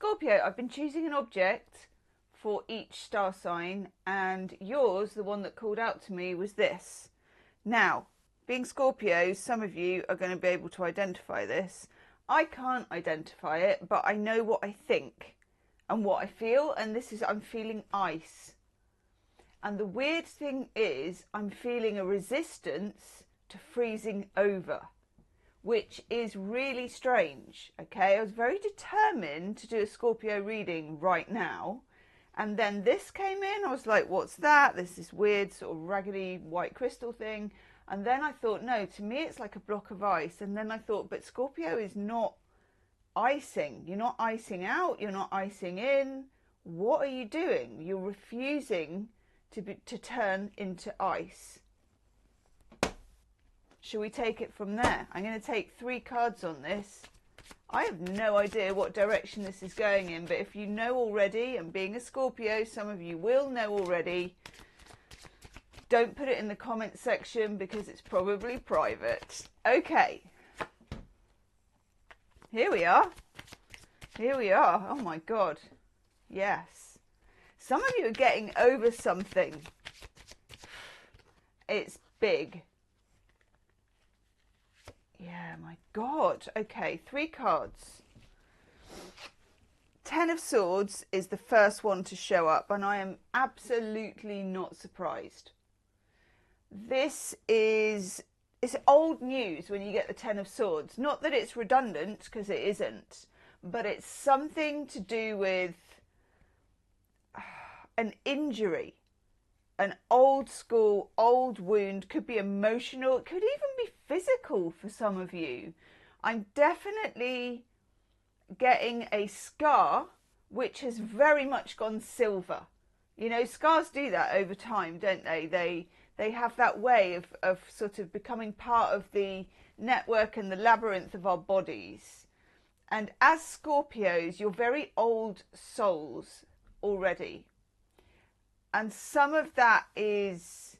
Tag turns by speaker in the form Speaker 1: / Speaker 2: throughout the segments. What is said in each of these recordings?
Speaker 1: Scorpio, I've been choosing an object for each star sign, and yours, the one that called out to me, was this. Now, being Scorpio, some of you are going to be able to identify this. I can't identify it, but I know what I think and what I feel, and this is, I'm feeling ice. And the weird thing is, I'm feeling a resistance to freezing over, which is really strange, okay? I was very determined to do a Scorpio reading right now, and then this came in. I was like, what's that? There's this weird sort of raggedy white crystal thing. And then I thought, no, to me it's like a block of ice. And then I thought, but Scorpio is not icing. You're not icing out, you're not icing in. What are you doing? You're refusing to turn into ice. Shall we take it from there? I'm going to take 3 cards on this. I have no idea what direction this is going in, but if you know already, and being a Scorpio, some of you will know already, don't put it in the comment section because it's probably private. Okay. Here we are. Here we are. Oh my God. Yes. Some of you are getting over something. It's big. Yeah, my God. Okay, 3 cards. 10 of Swords is the first one to show up, and I am absolutely not surprised. This is, it's old news when you get the 10 of Swords. Not that it's redundant, because it isn't, but it's something to do with an injury. An old school, old wound, could be emotional, it could even be physical for some of you. I'm definitely getting a scar which has very much gone silver. You know, scars do that over time, don't they? They have that way of sort of becoming part of the network and the labyrinth of our bodies. And as Scorpios, you're very old souls already. And some of that is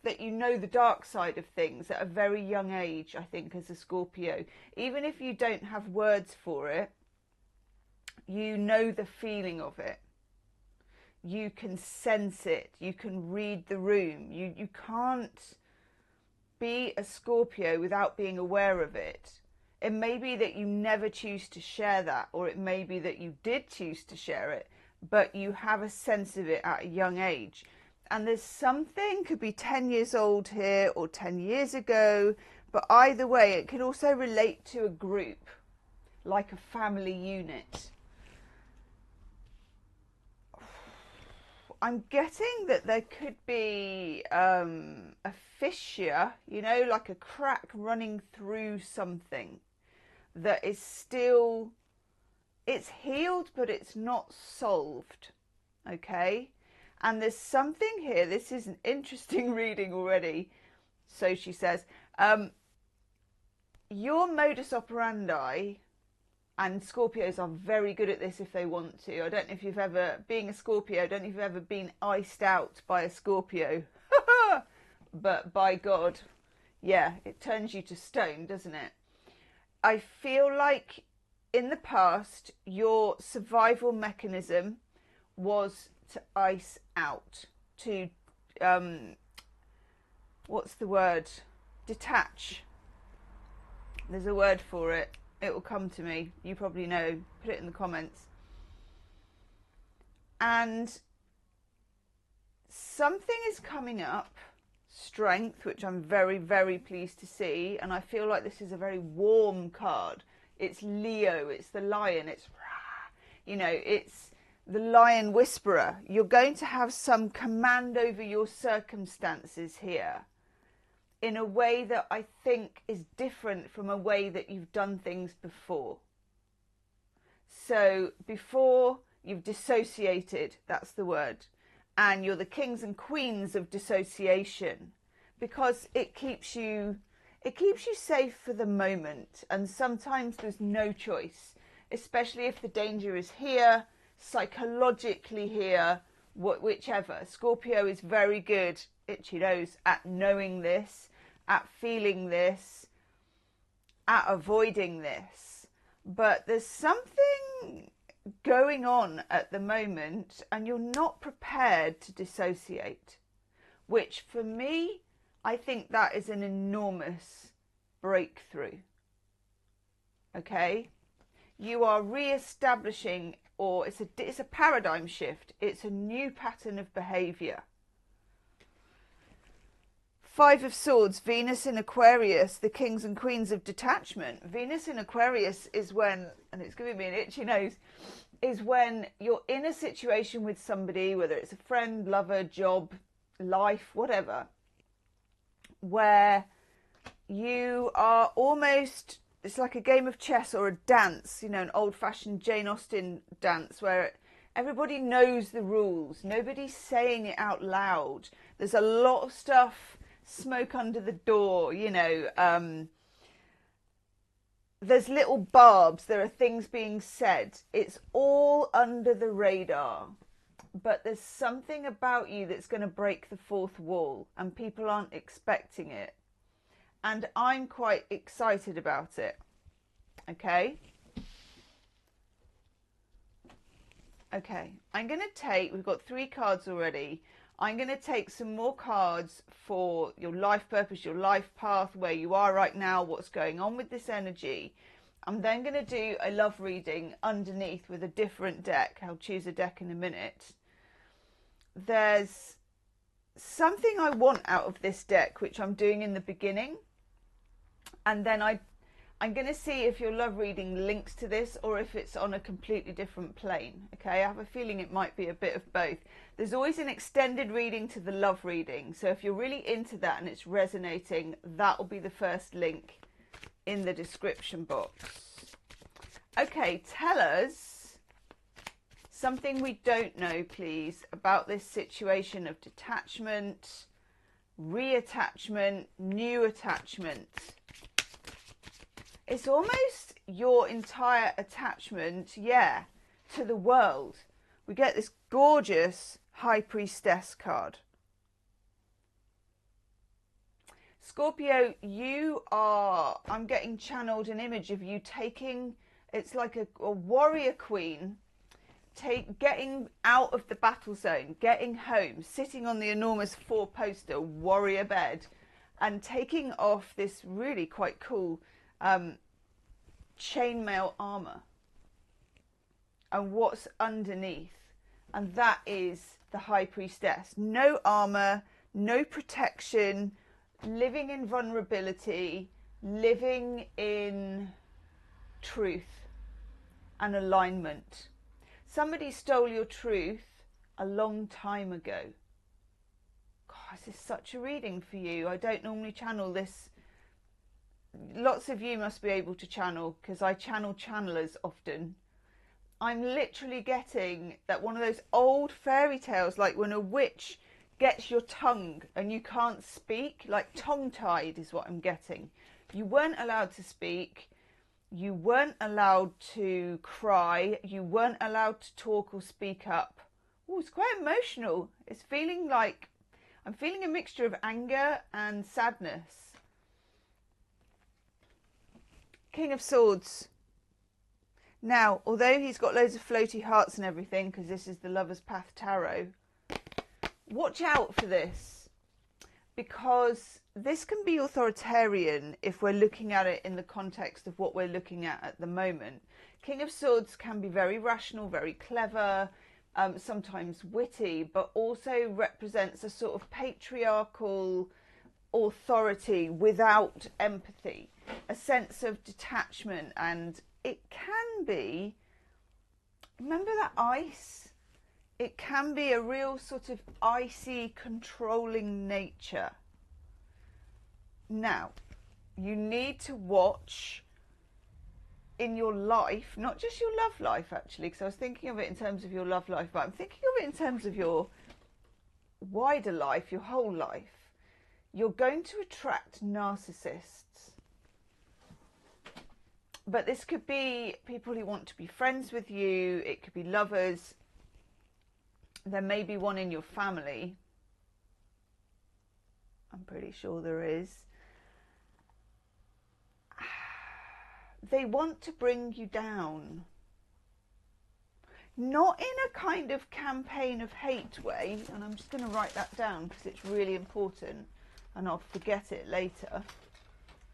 Speaker 1: that you know the dark side of things at a very young age, I think, as a Scorpio. Even if you don't have words for it, you know the feeling of it. You can sense it. You can read the room. You can't be a Scorpio without being aware of it. It may be that you never choose to share that, or it may be that you did choose to share it, but you have a sense of it at a young age. And there's something, could be 10 years old here or 10 years ago, but either way, it could also relate to a group, like a family unit. I'm getting that there could be a fissure, you know, like a crack running through something that is still, it's healed, but it's not solved, okay? And there's something here, this is an interesting reading already. So she says, your modus operandi, and Scorpios are very good at this if they want to. I don't know if you've ever, being a Scorpio, I don't know if you've ever been iced out by a Scorpio. But by God, yeah, it turns you to stone, doesn't it? I feel like in the past, your survival mechanism was to ice out, to, what's the word? Detach. There's a word for it. It will come to me. You probably know. Put it in the comments. And something is coming up. Strength, which I'm very, very pleased to see. And I feel like this is a very warm card. It's Leo. It's the lion. It's, you know, it's the lion whisperer. You're going to have some command over your circumstances here, in a way that I think is different from a way that you've done things before. So before, you've dissociated, that's the word, and you're the kings and queens of dissociation, because it keeps you safe for the moment, and sometimes there's no choice, especially if the danger is here, psychologically here, whichever. Scorpio is very good, itchy nose, at knowing this, at feeling this, at avoiding this. But there's something going on at the moment and you're not prepared to dissociate, which for me, I think that is an enormous breakthrough. Okay? You are re-establishing, or it's a paradigm shift. It's a new pattern of behavior. Five of Swords, Venus in Aquarius, the kings and queens of detachment. Venus in Aquarius is when, and it's giving me an itchy nose, is when you're in a situation with somebody, whether it's a friend, lover, job, life, whatever, where you are almost, it's like a game of chess or a dance, you know, an old-fashioned Jane Austen dance where everybody knows the rules. Nobody's saying it out loud. There's a lot of stuff, smoke under the door, you know. There's little barbs. There are things being said. It's all under the radar. But there's something about you that's going to break the fourth wall and people aren't expecting it. And I'm quite excited about it. Okay? Okay. I'm going to take, we've got 3 cards already. I'm going to take some more cards for your life purpose, your life path, where you are right now, what's going on with this energy. I'm then going to do a love reading underneath with a different deck. I'll choose a deck in a minute. There's something I want out of this deck, which I'm doing in the beginning. And then I'm going to see if your love reading links to this or if it's on a completely different plane. Okay, I have a feeling it might be a bit of both. There's always an extended reading to the love reading. So if you're really into that and it's resonating, that will be the first link in the description box. Okay, tell us something we don't know, please, about this situation of detachment, reattachment, new attachment. It's almost your entire attachment, yeah, to the world. We get this gorgeous High Priestess card. Scorpio, you are, I'm getting channeled an image of you taking, it's like a warrior queen, getting out of the battle zone, getting home, sitting on the enormous 4-poster warrior bed and taking off this really quite cool chainmail armor and what's underneath, and that is the High Priestess. No armor, no protection, living in vulnerability, living in truth and alignment. Somebody stole your truth a long time ago. God, this is such a reading for you. I don't normally channel this. Lots of you must be able to channel, because I channel channelers often. I'm literally getting that one of those old fairy tales, like when a witch gets your tongue and you can't speak, like tongue-tied is what I'm getting. You weren't allowed to speak, you weren't allowed to cry, you weren't allowed to talk or speak up. Oh, it's quite emotional. It's feeling like, I'm feeling a mixture of anger and sadness. King of Swords. Now, although he's got loads of floaty hearts and everything, because this is the Lover's Path Tarot, watch out for this, because this can be authoritarian if we're looking at it in the context of what we're looking at the moment. King of Swords can be very rational, very clever, sometimes witty, but also represents a sort of patriarchal authority without empathy, a sense of detachment, and it can be, remember that ice? It can be a real sort of icy, controlling nature. Now, you need to watch in your life, not just your love life actually, because I was thinking of it in terms of your love life, but I'm thinking of it in terms of your wider life, your whole life. You're going to attract narcissists. But this could be people who want to be friends with you. It could be lovers. There may be one in your family. I'm pretty sure there is. They want to bring you down. Not in a kind of campaign of hate way, and I'm just going to write that down because it's really important and I'll forget it later.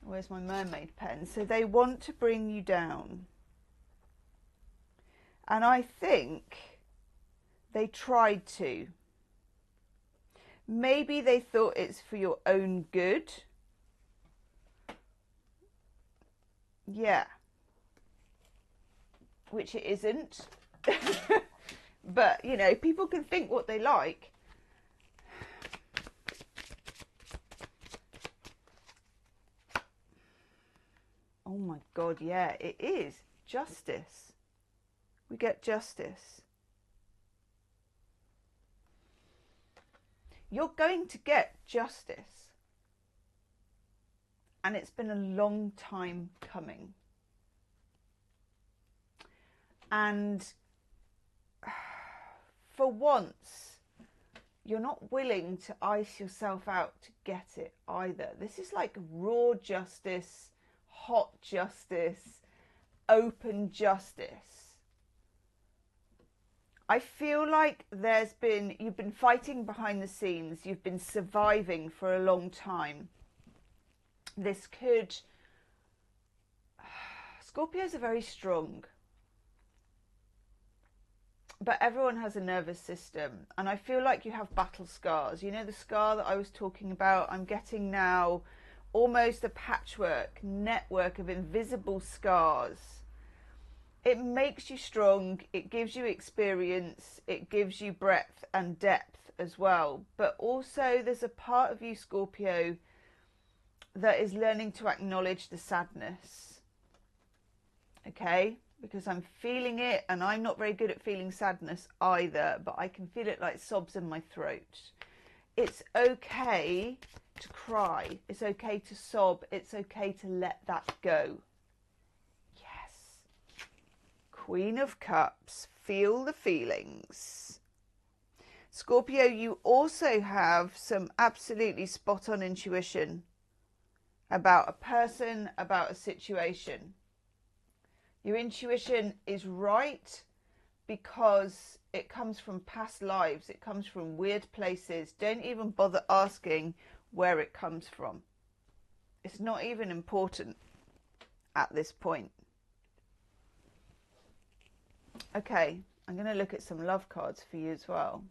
Speaker 1: Where's my mermaid pen? So they want to bring you down. And I think they tried to. Maybe they thought it's for your own good. Yeah. Which it isn't. But, you know, people can think what they like. Oh my God, yeah, it is. Justice. We get justice. You're going to get justice. And it's been a long time coming. And for once, you're not willing to ice yourself out to get it either. This is like raw justice, hot justice, open justice. I feel like you've been fighting behind the scenes, you've been surviving for a long time. This could, Scorpios are very strong. But everyone has a nervous system, and I feel like you have battle scars. You know, the scar that I was talking about, I'm getting now almost a patchwork network of invisible scars. It makes you strong, it gives you experience, it gives you breadth and depth as well. But also there's a part of you, Scorpio, that is learning to acknowledge the sadness. Okay? Because I'm feeling it, and I'm not very good at feeling sadness either, but I can feel it like sobs in my throat. It's okay to cry. It's okay to sob. It's okay to let that go. Yes. Queen of Cups. Feel the feelings. Scorpio, you also have some absolutely spot on intuition about a person, about a situation. Your intuition is right because it comes from past lives. It comes from weird places. Don't even bother asking where it comes from. It's not even important at this point. Okay, I'm going to look at some love cards for you as well.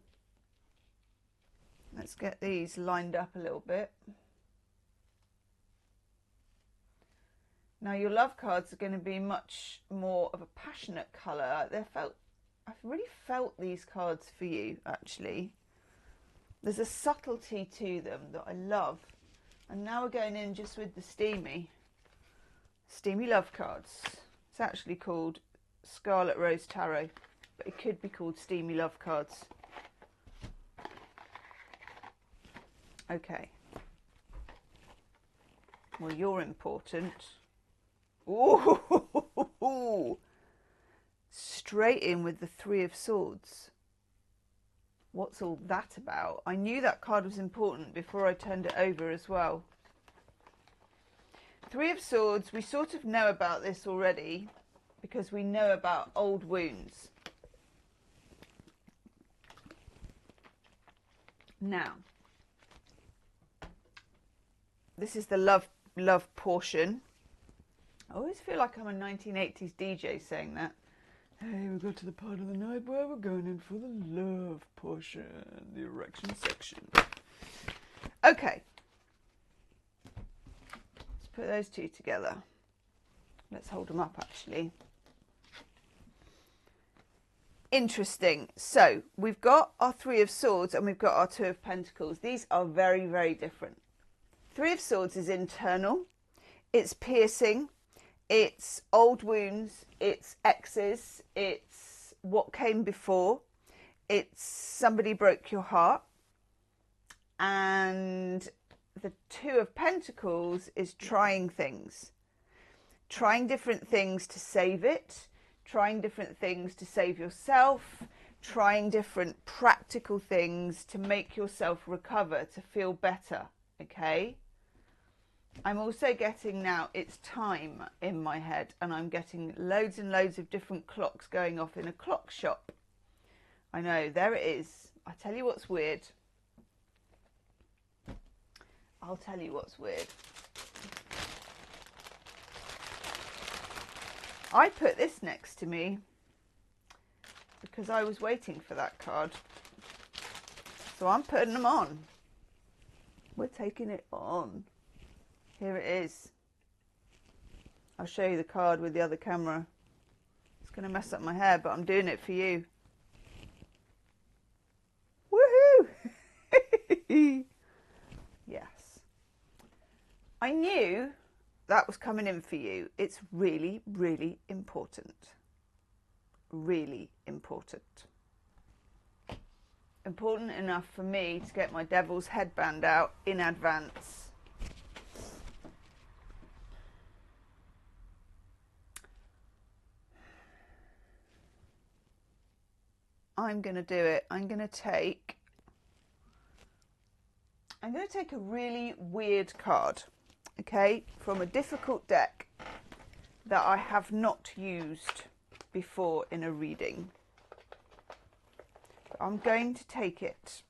Speaker 1: Let's get these lined up a little bit. Now your love cards are going to be much more of a passionate colour. I've really felt these cards for you, actually. There's a subtlety to them that I love. And now we're going in just with the steamy love cards. It's actually called Scarlet Rose Tarot, but it could be called steamy love cards. Okay. Well, you're important. Ooh, straight in with the Three of Swords. What's all that about? I knew that card was important before I turned it over as well. Three of Swords, we sort of know about this already because we know about old wounds. Now, this is the love portion. I always feel like I'm a 1980s DJ saying that. Hey, we got to the part of the night where we're going in for the love portion, the erection section. Okay. Let's put those two together. Let's hold them up, actually. Interesting. So, we've got our Three of Swords and we've got our Two of Pentacles. These are very, very different. Three of Swords is internal. It's piercing. It's old wounds, it's exes, it's what came before, it's somebody broke your heart. And the Two of Pentacles is trying things. Trying different things to save it, trying different things to save yourself, trying different practical things to make yourself recover, to feel better, okay? I'm also getting now, it's time in my head, and I'm getting loads and loads of different clocks going off in a clock shop. I know, there it is. I tell you what's weird. I'll tell you what's weird. I put this next to me because I was waiting for that card. So I'm putting them on. We're taking it on. Here it is. I'll show you the card with the other camera. It's going to mess up my hair, but I'm doing it for you. Woohoo! Yes. I knew that was coming in for you. It's really, really important. Really important. Important enough for me to get my devil's headband out in advance. I'm going to do it. I'm going to take a really weird card, okay, from a difficult deck that I have not used before in a reading. But I'm going to take it.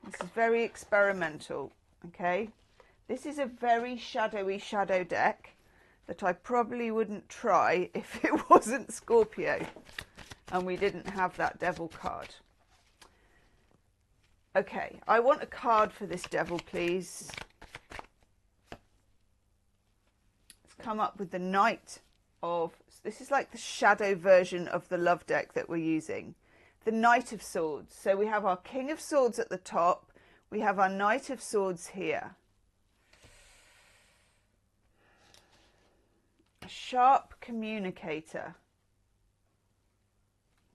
Speaker 1: This is very experimental, okay? This is a very shadowy shadow deck that I probably wouldn't try if it wasn't Scorpio and we didn't have that devil card. Okay, I want a card for this devil, please. Let's come up with the Knight of... This is like the shadow version of the love deck that we're using. The Knight of Swords. So we have our King of Swords at the top. We have our Knight of Swords here. A sharp communicator.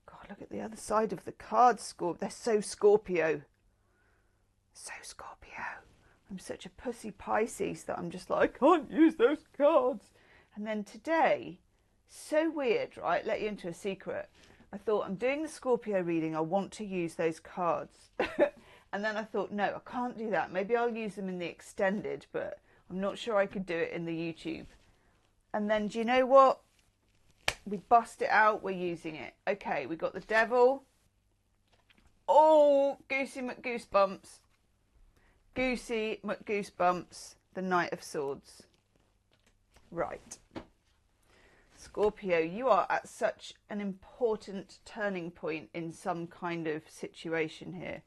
Speaker 1: God, look at the other side of the cards, Scorpio. They're so Scorpio. So Scorpio. I'm such a pussy Pisces that I'm just like, I can't use those cards. And then today, so weird, right? Let you into a secret. I thought, I'm doing the Scorpio reading. I want to use those cards. And then I thought, no, I can't do that. Maybe I'll use them in the extended, but I'm not sure I could do it in the YouTube. And then, do you know what? We bust it out. We're using it. Okay, we got the devil. Oh, Goosey McGoosebumps. Goosey McGoosebumps, the Knight of Swords. Right. Scorpio, you are at such an important turning point in some kind of situation here.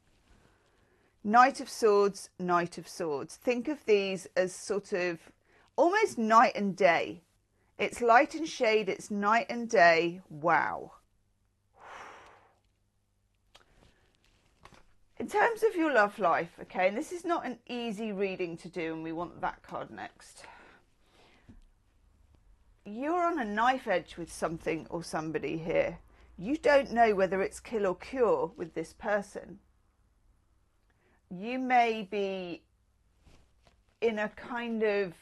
Speaker 1: Knight of Swords, Knight of Swords. Think of these as sort of almost night and day. It's light and shade, it's night and day. Wow. In terms of your love life, okay, and this is not an easy reading to do, and we want that card next. You're on a knife edge with something or somebody here. You don't know whether it's kill or cure with this person. You may be in a kind of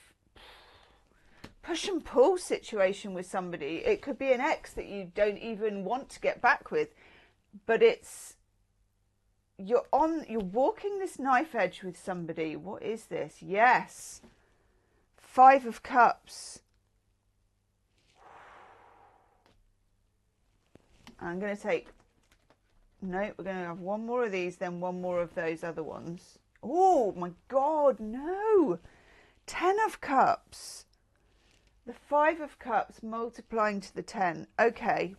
Speaker 1: push and pull situation with somebody. It could be an ex that you don't even want to get back with, but it's... You're walking this knife edge with somebody. What is this? Yes. 5 of Cups. I'm going to take... No, we're going to have one more of these, then one more of those other ones. Oh, my God, no. 10 of Cups. The 5 of Cups multiplying to the 10. Okay.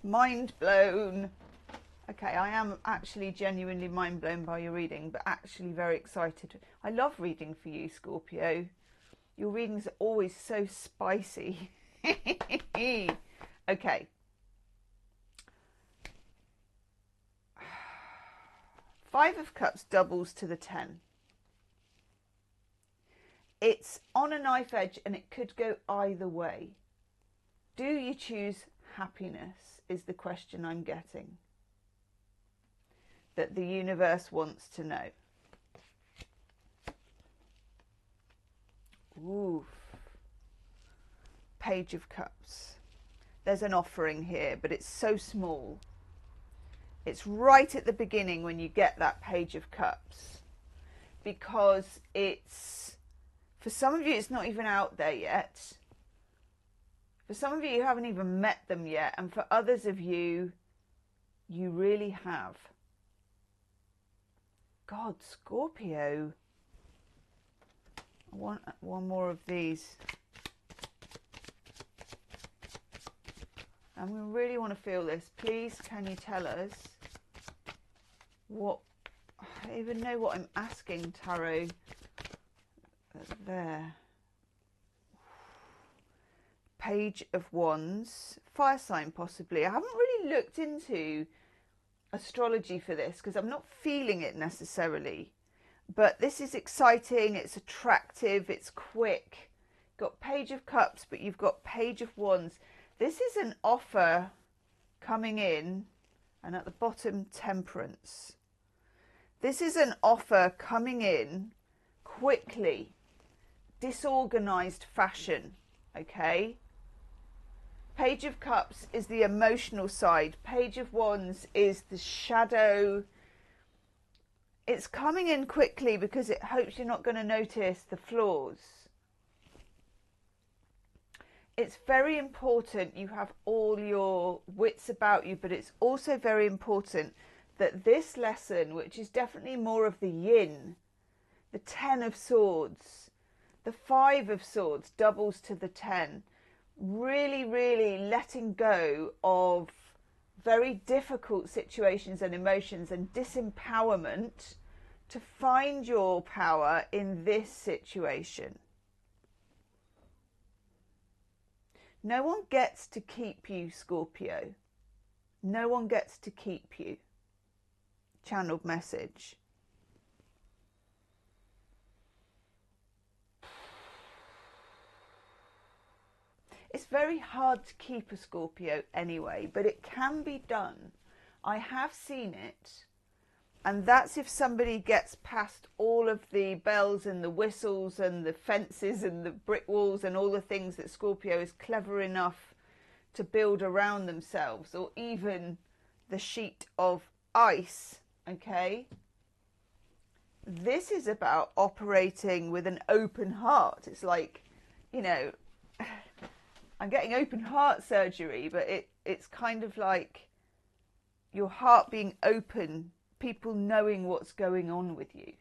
Speaker 1: Mind blown. Okay, I am actually genuinely mind blown by your reading, but actually very excited. I love reading for you, Scorpio. Your readings are always so spicy. Okay. 5 of Cups doubles to the 10. It's on a knife edge and it could go either way. Do you choose happiness is the question I'm getting. That the universe wants to know. Oof. Page of Cups. There's an offering here, but it's so small. It's right at the beginning when you get that Page of Cups. Because it's, for some of you, it's not even out there yet. For some of you, you haven't even met them yet. And for others of you, You really have. God, Scorpio. I want one more of these. And we really want to feel this. Please, can you tell us what... I don't even know what I'm asking, Tarot. There. Page of Wands. Fire sign, possibly. I haven't really looked into astrology for this because I'm not feeling it necessarily. But this is exciting. It's attractive. It's quick. Got Page of Cups, but you've got Page of Wands. This is an offer coming in, and at the bottom, Temperance. This is an offer coming in quickly, disorganized fashion, okay? Page of Cups is the emotional side. Page of Wands is the shadow. It's coming in quickly because it hopes you're not going to notice the flaws. It's very important you have all your wits about you, but it's also very important that this lesson, which is definitely more of the yin, the 10 of swords, the 5 of swords doubles to the 10, really, really letting go of very difficult situations and emotions and disempowerment to find your power in this situation. No one gets to keep you, Scorpio. No one gets to keep you. Channeled message. It's very hard to keep a Scorpio anyway, but it can be done. I have seen it. And that's if somebody gets past all of the bells and the whistles and the fences and the brick walls and all the things that Scorpio is clever enough to build around themselves, or even the sheet of ice, okay? This is about operating with an open heart. It's like, you know, I'm getting open heart surgery, but it's kind of like your heart being open, people knowing what's going on with you.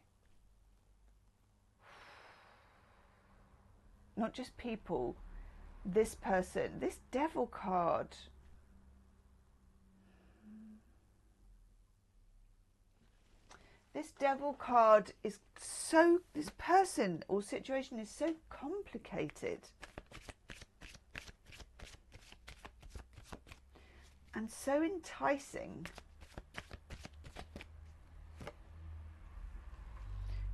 Speaker 1: Not just people, this person, this Devil card. This Devil card is so, this person or situation is so complicated. And so enticing.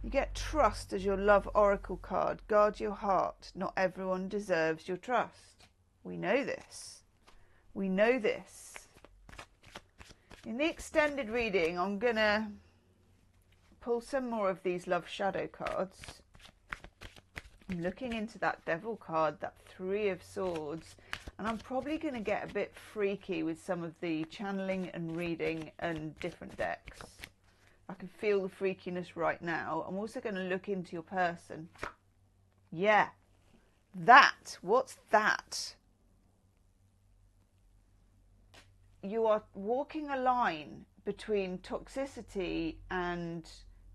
Speaker 1: You get Trust as your love oracle card. Guard your heart. Not everyone deserves your trust. We know this. We know this. In the extended reading, I'm going to pull some more of these love shadow cards. I'm looking into that Devil card, that 3 of Swords. And I'm probably going to get a bit freaky with some of the channeling and reading and different decks. I can feel the freakiness right now. I'm also going to look into your person. Yeah. That. What's that? You are walking a line between toxicity and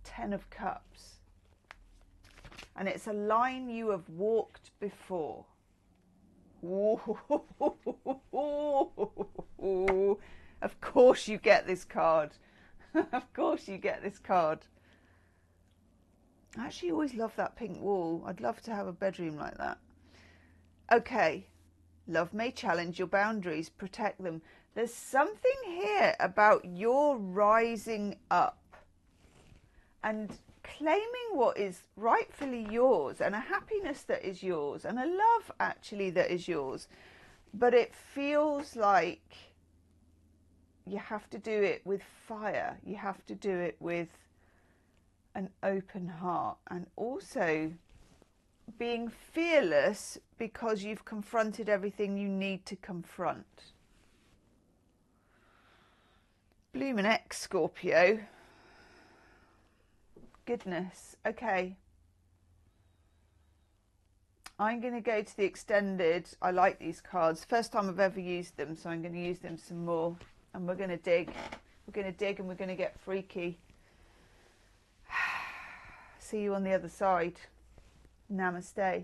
Speaker 1: 10 of Cups. And it's a line you have walked before. Of course you get this card. Of course you get this card. I actually always love that pink wall. I'd love to have a bedroom like that. Okay. Love may challenge your boundaries. Protect them. There's something here about your rising up and claiming what is rightfully yours, and a happiness that is yours, and a love actually that is yours. But it feels like you have to do it with fire. You have to do it with an open heart, and also being fearless because you've confronted everything you need to confront. Bloomin' X, Scorpio. Goodness. Okay. I'm going to go to the extended. I like these cards. First time I've ever used them, so I'm going to use them some more. and we're going to dig. We're going to dig and we're going to get freaky. See you on the other side. Namaste.